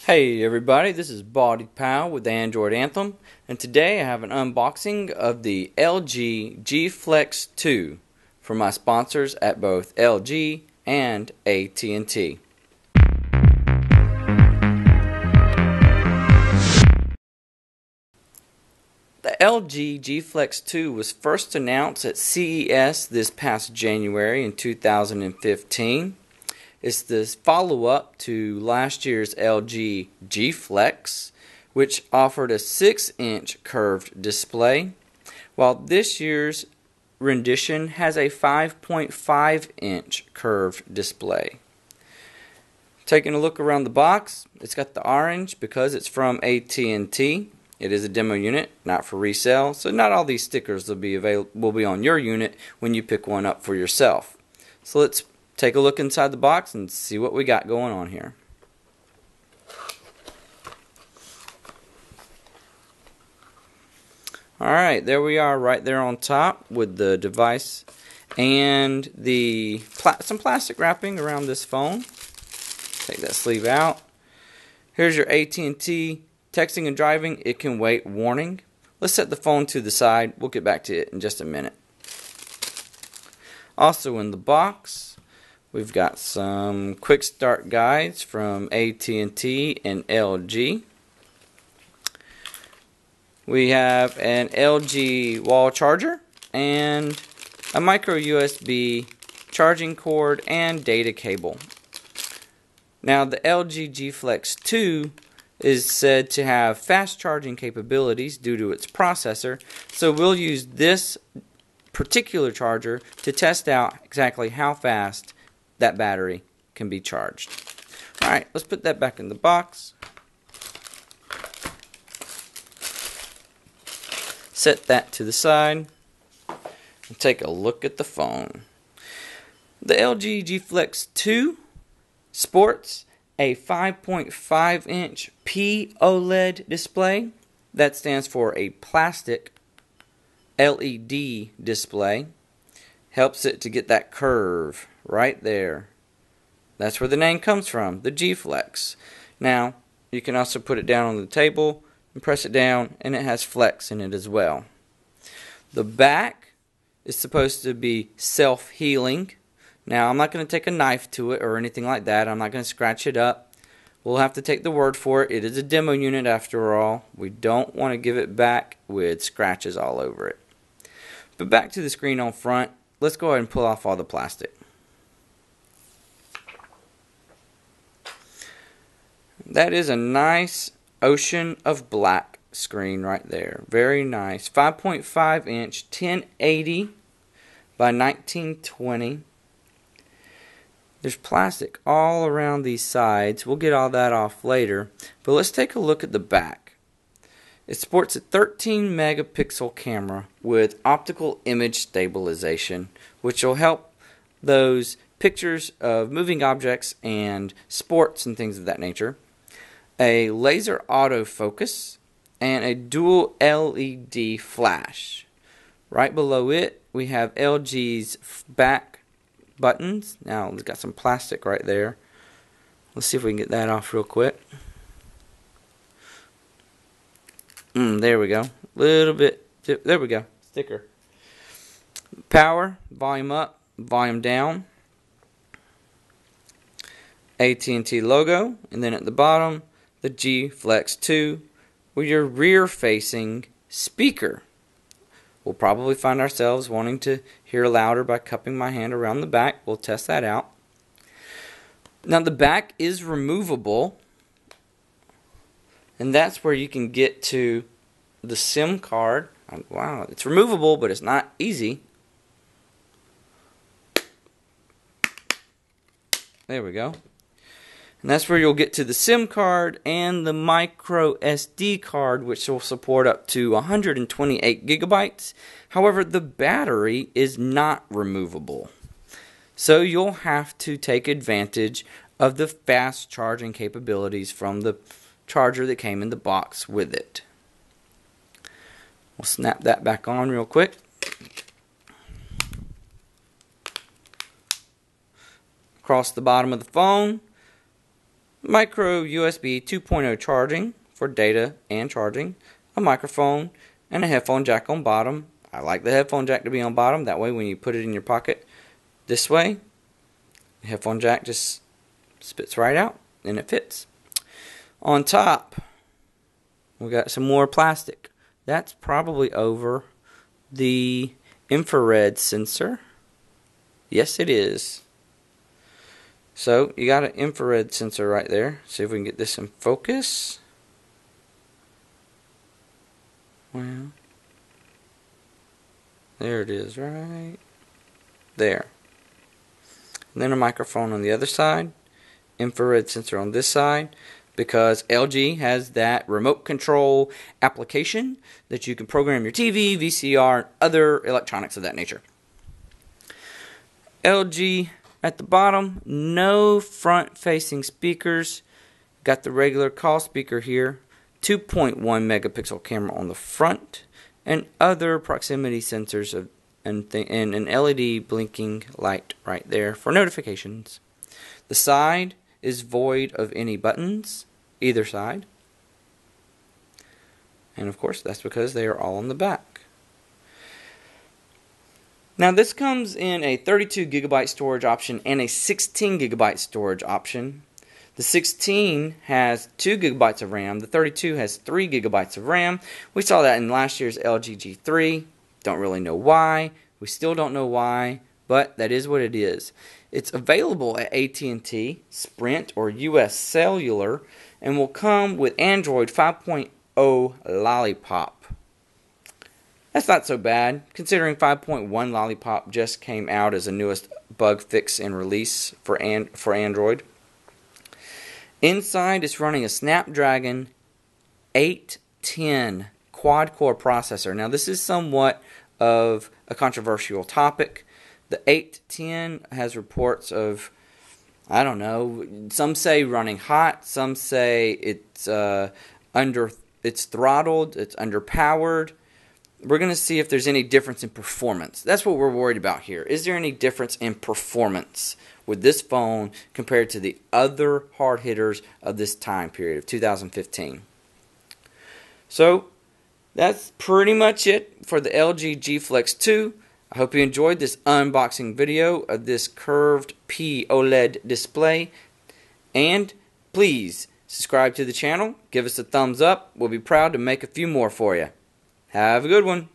Hey everybody, this is Baldy Pal with the Android Anthem, and today I have an unboxing of the LG G Flex 2 from my sponsors at both LG and AT&T. The LG G Flex 2 was first announced at CES this past January in 2015. It's the follow-up to last year's LG G Flex, which offered a 6-inch curved display, while this year's rendition has a 5.5-inch curved display. Taking a look around the box, it's got the orange because it's from AT&T. It is a demo unit, not for resale, so not all these stickers will be on your unit when you pick one up for yourself. So let's take a look inside the box and see what we got going on here. Alright, there we are right there on top with the device and some plastic wrapping around this phone. Take that sleeve out. Here's your AT&T texting and driving, it can wait warning. Let's set the phone to the side. We'll get back to it in just a minute. Also in the box, we've got some quick start guides from AT&T and LG. We have an LG wall charger and a micro USB charging cord and data cable. Now the LG G Flex 2 is said to have fast charging capabilities due to its processor, so we'll use this particular charger to test out exactly how fast that battery can be charged. Alright, let's put that back in the box. Set that to the side and take a look at the phone. The LG G Flex 2 sports a 5.5-inch P-OLED display. That stands for a plastic LED display. Helps it to get that curve right there. That's where the name comes from, the G Flex. Now, you can also put it down on the table and press it down, and it has flex in it as well. The back is supposed to be self-healing. Now, I'm not going to take a knife to it or anything like that. I'm not going to scratch it up. We'll have to take the word for it. It is a demo unit after all. We don't want to give it back with scratches all over it. But back to the screen on front. Let's go ahead and pull off all the plastic. That is a nice ocean of black screen right there. Very nice. 5.5 inch 1080 by 1920. There's plastic all around these sides. We'll get all that off later. But let's take a look at the back. It sports a 13 megapixel camera with optical image stabilization, which will help those pictures of moving objects and sports and things of that nature. A laser autofocus and a dual LED flash. Right below it, we have LG's back buttons. Now, it's got some plastic right there. Let's see if we can get that off real quick. There we go. Little bit. There we go. Sticker. Power, volume up, volume down. AT&T logo, and then at the bottom, the G Flex 2 with your rear-facing speaker. We'll probably find ourselves wanting to hear louder by cupping my hand around the back. We'll test that out. Now the back is removable, and that's where you can get to the SIM card. Wow, it's removable, but it's not easy. There we go. And that's where you'll get to the SIM card and the micro SD card, which will support up to 128 gigabytes. However, the battery is not removable. So you'll have to take advantage of the fast charging capabilities from the charger that came in the box with it. We'll snap that back on real quick. Across the bottom of the phone, micro USB 2.0 charging for data and charging, a microphone, and a headphone jack on bottom. I like the headphone jack to be on bottom, that way when you put it in your pocket this way, the headphone jack just spits right out and it fits. On top, we got some more plastic. That's probably over the infrared sensor. Yes, it is. So you got an infrared sensor right there. See if we can get this in focus. Well, there it is, right there. And then a microphone on the other side, infrared sensor on this side, because LG has that remote control application that you can program your TV, VCR, and other electronics of that nature. LG at the bottom, no front-facing speakers. Got the regular call speaker here, 2.1 megapixel camera on the front, and other proximity sensors and an LED blinking light right there for notifications. The side is void of any buttons, either side. And of course, that's because they are all on the back. Now this comes in a 32 gigabyte storage option and a 16 gigabyte storage option. The 16 has 2 gigabytes of RAM. The 32 has 3 gigabytes of RAM. We saw that in last year's LG G3. Don't really know why. We still don't know why, but that is what it is. It's available at AT&T, Sprint, or US Cellular, and will come with Android 5.0 Lollipop. That's not so bad, considering 5.1 Lollipop just came out as the newest bug fix and release for Android. Inside, it's running a Snapdragon 810 quad-core processor. Now, this is somewhat of a controversial topic. The 810 has reports of, I don't know, some say running hot, some say it's throttled, it's underpowered. We're going to see if there's any difference in performance. That's what we're worried about here. Is there any difference in performance with this phone compared to the other hard hitters of this time period of 2015? So that's pretty much it for the LG G Flex 2. I hope you enjoyed this unboxing video of this curved P-OLED display. And please subscribe to the channel. Give us a thumbs up. We'll be proud to make a few more for you. Have a good one.